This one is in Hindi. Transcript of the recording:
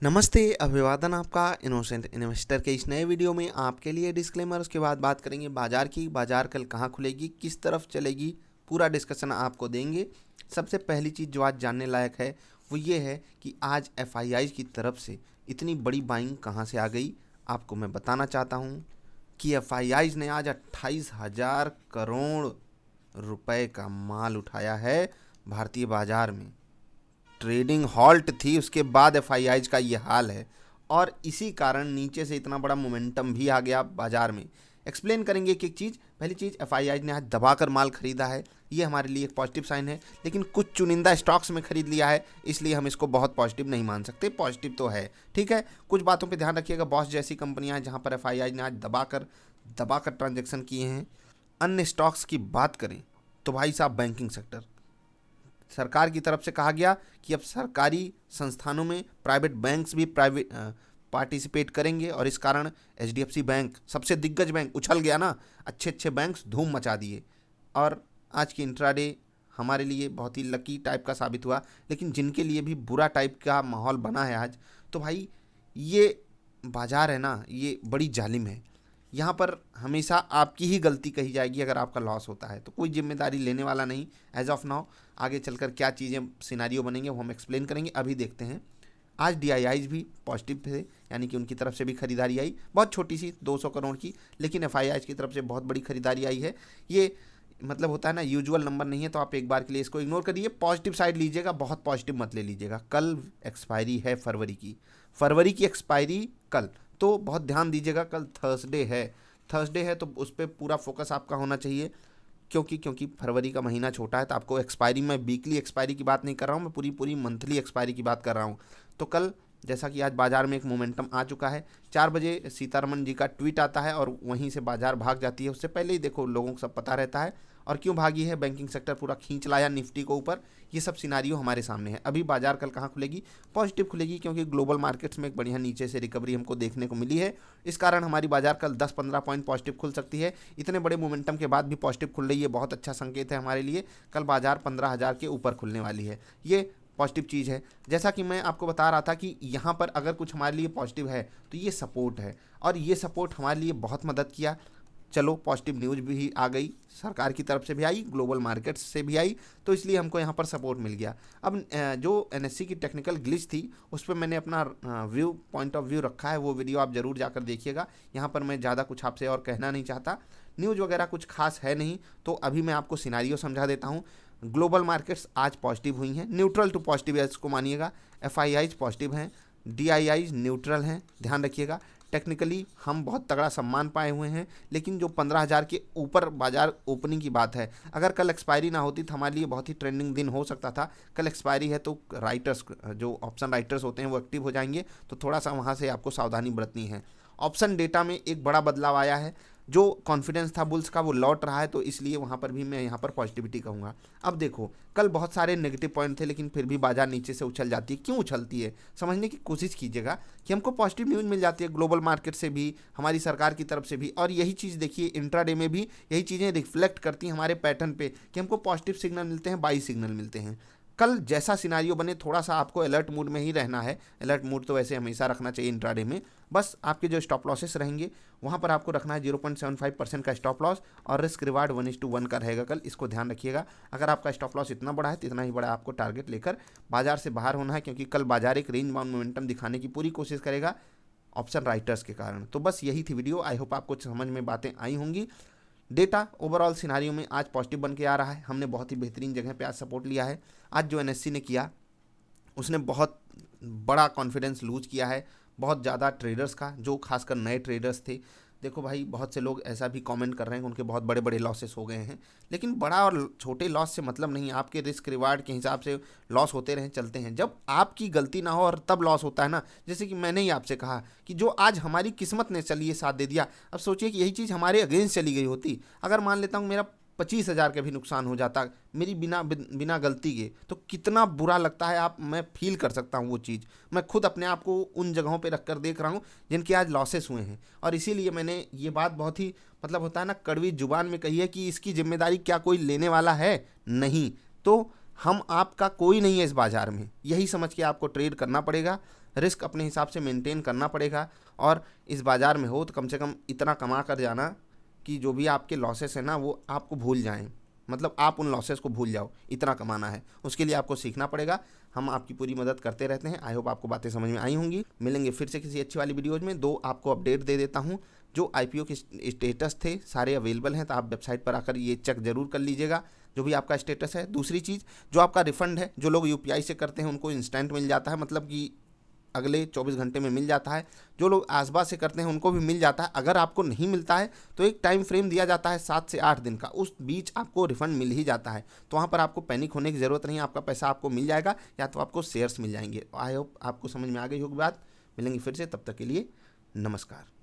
नमस्ते, अभिवादन आपका इनोसेंट इन्वेस्टर के इस नए वीडियो में आपके लिए डिस्क्लेमर। उसके बाद बात करेंगे बाजार की। बाजार कल कहाँ खुलेगी, किस तरफ चलेगी, पूरा डिस्कशन आपको देंगे। सबसे पहली चीज़ जो आज जानने लायक है वो ये है कि आज एफआईआई की तरफ से इतनी बड़ी बाइंग कहाँ से आ गई। आपको मैं बताना चाहता हूँ कि एफआईआई ने आज 28,000 करोड़ रुपए का माल उठाया है भारतीय बाजार में। ट्रेडिंग हॉल्ट थी, उसके बाद एफआईआई का ये हाल है और इसी कारण नीचे से इतना बड़ा मोमेंटम भी आ गया बाजार में। एक्सप्लेन करेंगे एक एक चीज़। पहली चीज़, एफआईआई ने आज दबाकर माल खरीदा है, ये हमारे लिए एक पॉजिटिव साइन है, लेकिन कुछ चुनिंदा स्टॉक्स में खरीद लिया है, इसलिए हम इसको बहुत पॉजिटिव नहीं मान सकते। पॉजिटिव तो है, ठीक है। कुछ बातों पे ध्यान रखिएगा। बॉस जैसी कंपनियां हैं जहां पर एफआईआई ने आज दबाकर ट्रांजेक्शन किए हैं। अन्य स्टॉक्स की बात करें तो भाई साहब, बैंकिंग सेक्टर, सरकार की तरफ से कहा गया कि अब सरकारी संस्थानों में प्राइवेट बैंक्स भी पार्टिसिपेट करेंगे और इस कारण एचडीएफसी बैंक, सबसे दिग्गज बैंक, उछल गया ना। अच्छे अच्छे बैंक्स धूम मचा दिए और आज की इंट्राडे हमारे लिए बहुत ही लकी टाइप का साबित हुआ, लेकिन जिनके लिए भी बुरा टाइप का माहौल बना है आज। तो भाई ये बाजार है ना, ये बड़ी जालिम है। यहाँ पर हमेशा आपकी ही गलती कही जाएगी अगर आपका लॉस होता है, तो कोई जिम्मेदारी लेने वाला नहीं एज ऑफ नाउ। आगे चलकर क्या चीज़ें सिनारियो बनेंगे वो हम एक्सप्लेन करेंगे, अभी देखते हैं। आज डीआईआईज भी पॉजिटिव थे, यानी कि उनकी तरफ से भी खरीदारी आई, बहुत छोटी सी 200 करोड़ की, लेकिन एफआईआईज की तरफ से बहुत बड़ी खरीदारी आई है। ये मतलब होता है ना, यूजुअल नंबर नहीं है, तो आप एक बार के लिए इसको इग्नोर करिए, पॉजिटिव साइड लीजिएगा, बहुत पॉजिटिव मत ले लीजिएगा। कल एक्सपायरी है फरवरी की एक्सपायरी कल, तो बहुत ध्यान दीजिएगा। कल थर्सडे है तो उस पर पूरा फोकस आपका होना चाहिए, क्योंकि फरवरी का महीना छोटा है, तो आपको एक्सपायरी, मैं वीकली एक्सपायरी की बात नहीं कर रहा हूँ, मैं पूरी मंथली एक्सपायरी की बात कर रहा हूँ। तो कल जैसा कि आज बाजार में एक मोमेंटम आ चुका है, 4 बजे सीतारमन जी का ट्वीट आता है और वहीं से बाजार भाग जाती है। उससे पहले ही देखो लोगों को सब पता रहता है और क्यों भागी है। बैंकिंग सेक्टर पूरा खींच लाया निफ्टी को ऊपर, ये सब सिनारियो हमारे सामने है। अभी बाजार कल कहाँ खुलेगी, पॉजिटिव खुलेगी, क्योंकि ग्लोबल मार्केट्स में एक बढ़िया नीचे से रिकवरी हमको देखने को मिली है। इस कारण हमारी बाजार कल 10-15 पॉइंट पॉजिटिव खुल सकती है। इतने बड़े मोमेंटम के बाद भी पॉजिटिव खुल रही है, बहुत अच्छा संकेत है हमारे लिए। कल बाजार 15,000 के ऊपर खुलने वाली है, ये पॉजिटिव चीज़ है। जैसा कि मैं आपको बता रहा था कि यहाँ पर अगर कुछ हमारे लिए पॉजिटिव है तो ये सपोर्ट है, और ये सपोर्ट हमारे लिए बहुत मदद किया। चलो, पॉजिटिव न्यूज़ भी आ गई, सरकार की तरफ से भी आई, ग्लोबल मार्केट्स से भी आई, तो इसलिए हमको यहाँ पर सपोर्ट मिल गया। अब जो एनएससी की टेक्निकल ग्लिच थी उस पर मैंने अपना पॉइंट ऑफ व्यू रखा है, वो वीडियो आप ज़रूर जाकर देखिएगा। यहाँ पर मैं ज़्यादा कुछ आपसे और कहना नहीं चाहता, न्यूज़ वगैरह कुछ खास है नहीं, तो अभी मैं आपको सिनारियो समझा देता हूँ। ग्लोबल मार्केट्स आज पॉजिटिव हुई हैं, न्यूट्रल टू पॉजिटिव इसको मानिएगा। एफआईआईज पॉजिटिव हैं, डीआईआईज न्यूट्रल हैं, ध्यान रखिएगा। टेक्निकली हम बहुत तगड़ा सम्मान पाए हुए हैं, लेकिन जो 15,000 के ऊपर बाजार ओपनिंग की बात है, अगर कल एक्सपायरी ना होती तो हमारे लिए बहुत ही ट्रेंडिंग दिन हो सकता था। कल एक्सपायरी है तो राइटर्स, जो ऑप्शन राइटर्स होते हैं वो एक्टिव हो जाएंगे, तो थोड़ा सा वहाँ से आपको सावधानी बरतनी है। ऑप्शन डेटा में एक बड़ा बदलाव आया है, जो कॉन्फिडेंस था बुल्स का वो लौट रहा है, तो इसलिए वहाँ पर भी मैं यहाँ पर पॉजिटिविटी कहूँगा। अब देखो, कल बहुत सारे नेगेटिव पॉइंट थे, लेकिन फिर भी बाजार नीचे से उछल जाती है। क्यों उछलती है, समझने की कोशिश कीजिएगा कि हमको पॉजिटिव न्यूज़ मिल जाती है ग्लोबल मार्केट से भी, हमारी सरकार की तरफ से भी, और यही चीज़ देखिए इंट्राडे में भी यही चीज़ें रिफ्लेक्ट करती हैं हमारे पैटर्न पे कि हमको पॉजिटिव सिग्नल मिलते हैं, बाई सिग्नल मिलते हैं। कल जैसा सिनारियो बने, थोड़ा सा आपको अलर्ट मूड में ही रहना है। अलर्ट मूड तो वैसे हमेशा रखना चाहिए इंट्राडे में। बस आपके जो स्टॉप लॉसेस रहेंगे वहाँ पर आपको रखना है 0.75% का स्टॉप लॉस, और रिस्क रिवार्ड 1:1 का रहेगा कल, इसको ध्यान रखिएगा। अगर आपका स्टॉप लॉस इतना बड़ा है तो इतना ही बड़ा आपको टारगेट लेकर बाजार से बाहर होना है, क्योंकि कल बाजार एक रेंज बाउंड मोमेंटम दिखाने की पूरी कोशिश करेगा ऑप्शन राइटर्स के कारण। तो बस यही थी वीडियो, आई होप आपको समझ में बातें आई होंगी। डेटा ओवरऑल सिनारियो में आज पॉजिटिव बन के आ रहा है, हमने बहुत ही बेहतरीन जगह पे आज सपोर्ट लिया है। आज जो एनएससी ने किया उसने बहुत बड़ा कॉन्फिडेंस लूज किया है, बहुत ज़्यादा ट्रेडर्स का, जो खासकर नए ट्रेडर्स थे। देखो भाई, बहुत से लोग ऐसा भी कमेंट कर रहे हैं कि उनके बहुत बड़े बड़े लॉसेस हो गए हैं, लेकिन बड़ा और छोटे लॉस से मतलब नहीं, आपके रिस्क रिवार्ड के हिसाब से लॉस होते रहें, चलते हैं। जब आपकी गलती ना हो और तब लॉस होता है ना, जैसे कि मैंने ही आपसे कहा कि जो आज हमारी किस्मत ने चलिए साथ दे दिया, अब सोचिए कि यही चीज़ हमारे अगेंस्ट चली गई होती। अगर मान लेता हूँ मेरा 25,000 का भी नुकसान हो जाता मेरी बिना गलती के, तो कितना बुरा लगता है, आप, मैं फील कर सकता हूँ वो चीज़। मैं खुद अपने आप को उन जगहों पे रख कर देख रहा हूँ जिनके आज लॉसेस हुए हैं, और इसीलिए मैंने ये बात बहुत ही, मतलब होता है ना, कड़वी जुबान में कही है कि इसकी जिम्मेदारी क्या कोई लेने वाला है, नहीं। तो हम आपका कोई नहीं है इस बाजार में, यही समझ के आपको ट्रेड करना पड़ेगा। रिस्क अपने हिसाब से मेंटेन करना पड़ेगा। और इस बाज़ार में हो तो कम से कम इतना कमा कर जाना कि जो भी आपके लॉसेस हैं ना वो आपको भूल जाएं, मतलब आप उन लॉसेस को भूल जाओ, इतना कमाना है। उसके लिए आपको सीखना पड़ेगा। हम आपकी पूरी मदद करते रहते हैं। आई होप आपको बातें समझ में आई होंगी। मिलेंगे फिर से किसी अच्छी वाली वीडियोज़ में। दो आपको अपडेट दे देता हूँ, जो आईपीओ के स्टेटस थे सारे अवेलेबल हैं, तो आप वेबसाइट पर आकर ये चेक जरूर कर लीजिएगा जो भी आपका स्टेटस है। दूसरी चीज़, जो आपका रिफंड है, जो लोग यूपीआई से करते हैं उनको इंस्टेंट मिल जाता है, मतलब कि अगले 24 घंटे में मिल जाता है। जो लोग आसपास से करते हैं उनको भी मिल जाता है। अगर आपको नहीं मिलता है तो एक टाइम फ्रेम दिया जाता है 7 से 8 दिन का, उस बीच आपको रिफंड मिल ही जाता है। तो वहाँ पर आपको पैनिक होने की ज़रूरत नहीं है, आपका पैसा आपको मिल जाएगा या तो आपको शेयर्स मिल जाएंगे। आई होप आपको समझ में आ गई होगी बात। मिलेंगे फिर से, तब तक के लिए नमस्कार।